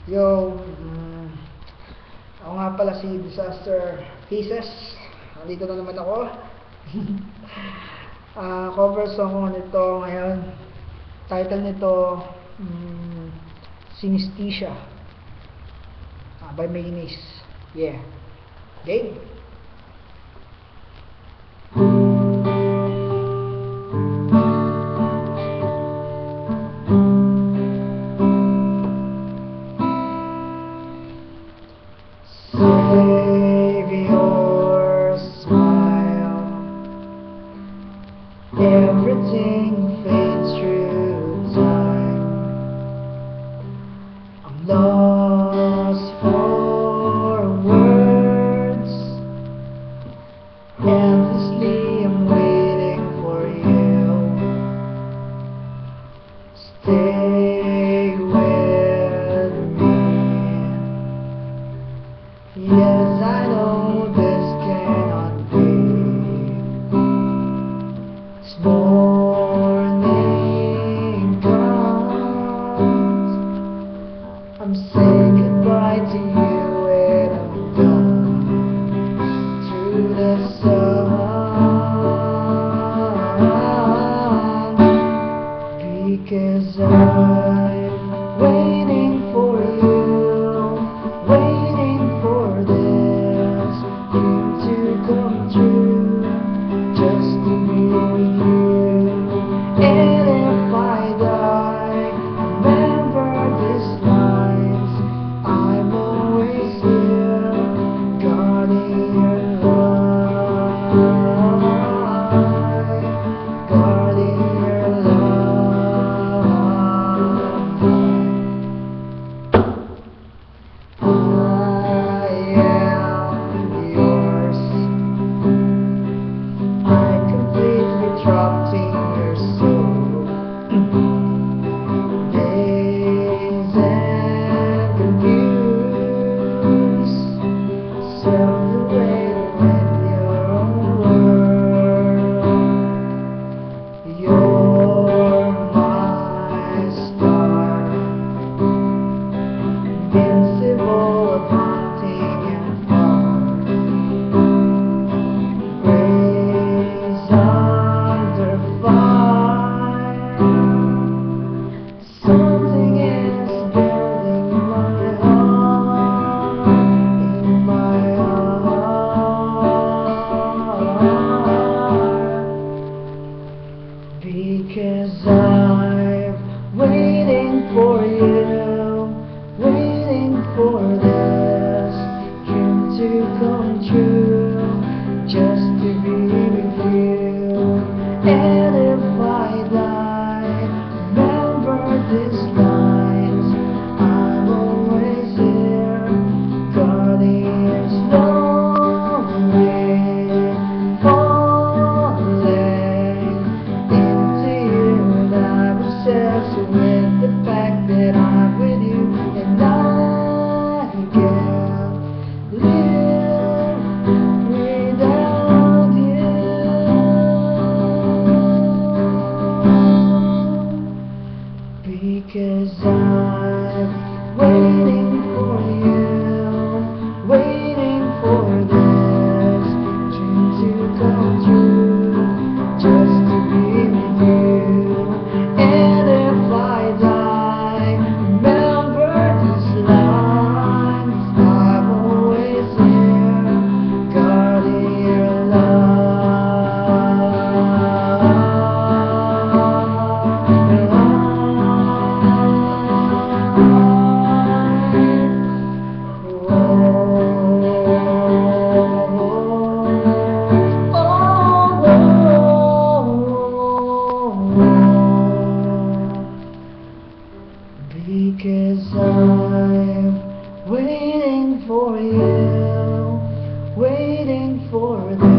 Yo, ako nga pala si Disaster Pieces. Nandito na naman ako. Cover song ko nito ngayon. Title nito, Synesthesia. By Mayonnaise. Yeah. Game. Save your smile. Everything fades through time. I'm lost for words. Endlessly I'm waiting for you. Stay with me. Yes, I know this cannot be. This morning comes, I'm saying goodbye to you and I'm gone through the sun, because I'm waiting for you. Waiting for this dream to come true, just to be with you. And if I die, remember these lines. I'm always here, guarding your life, guarding your trapped in your soul. Days and confused, swept away when you're over. You're my star, invincible of haunting and far. Rays under fire, something is building in my heart, because I'm waiting for you, waiting for this dream to come true, just to be with you. And if I die, remember these lines. I'm always here, guarding you, slowly falling into you. And I'm obsessed with the fact that I'm with you, and I can't live without you, because I'm waiting for you, waiting for this dream to come true, just to be with you. And if I die, remember these lines. I'm always here, guarding your because I'm waiting for you, waiting for this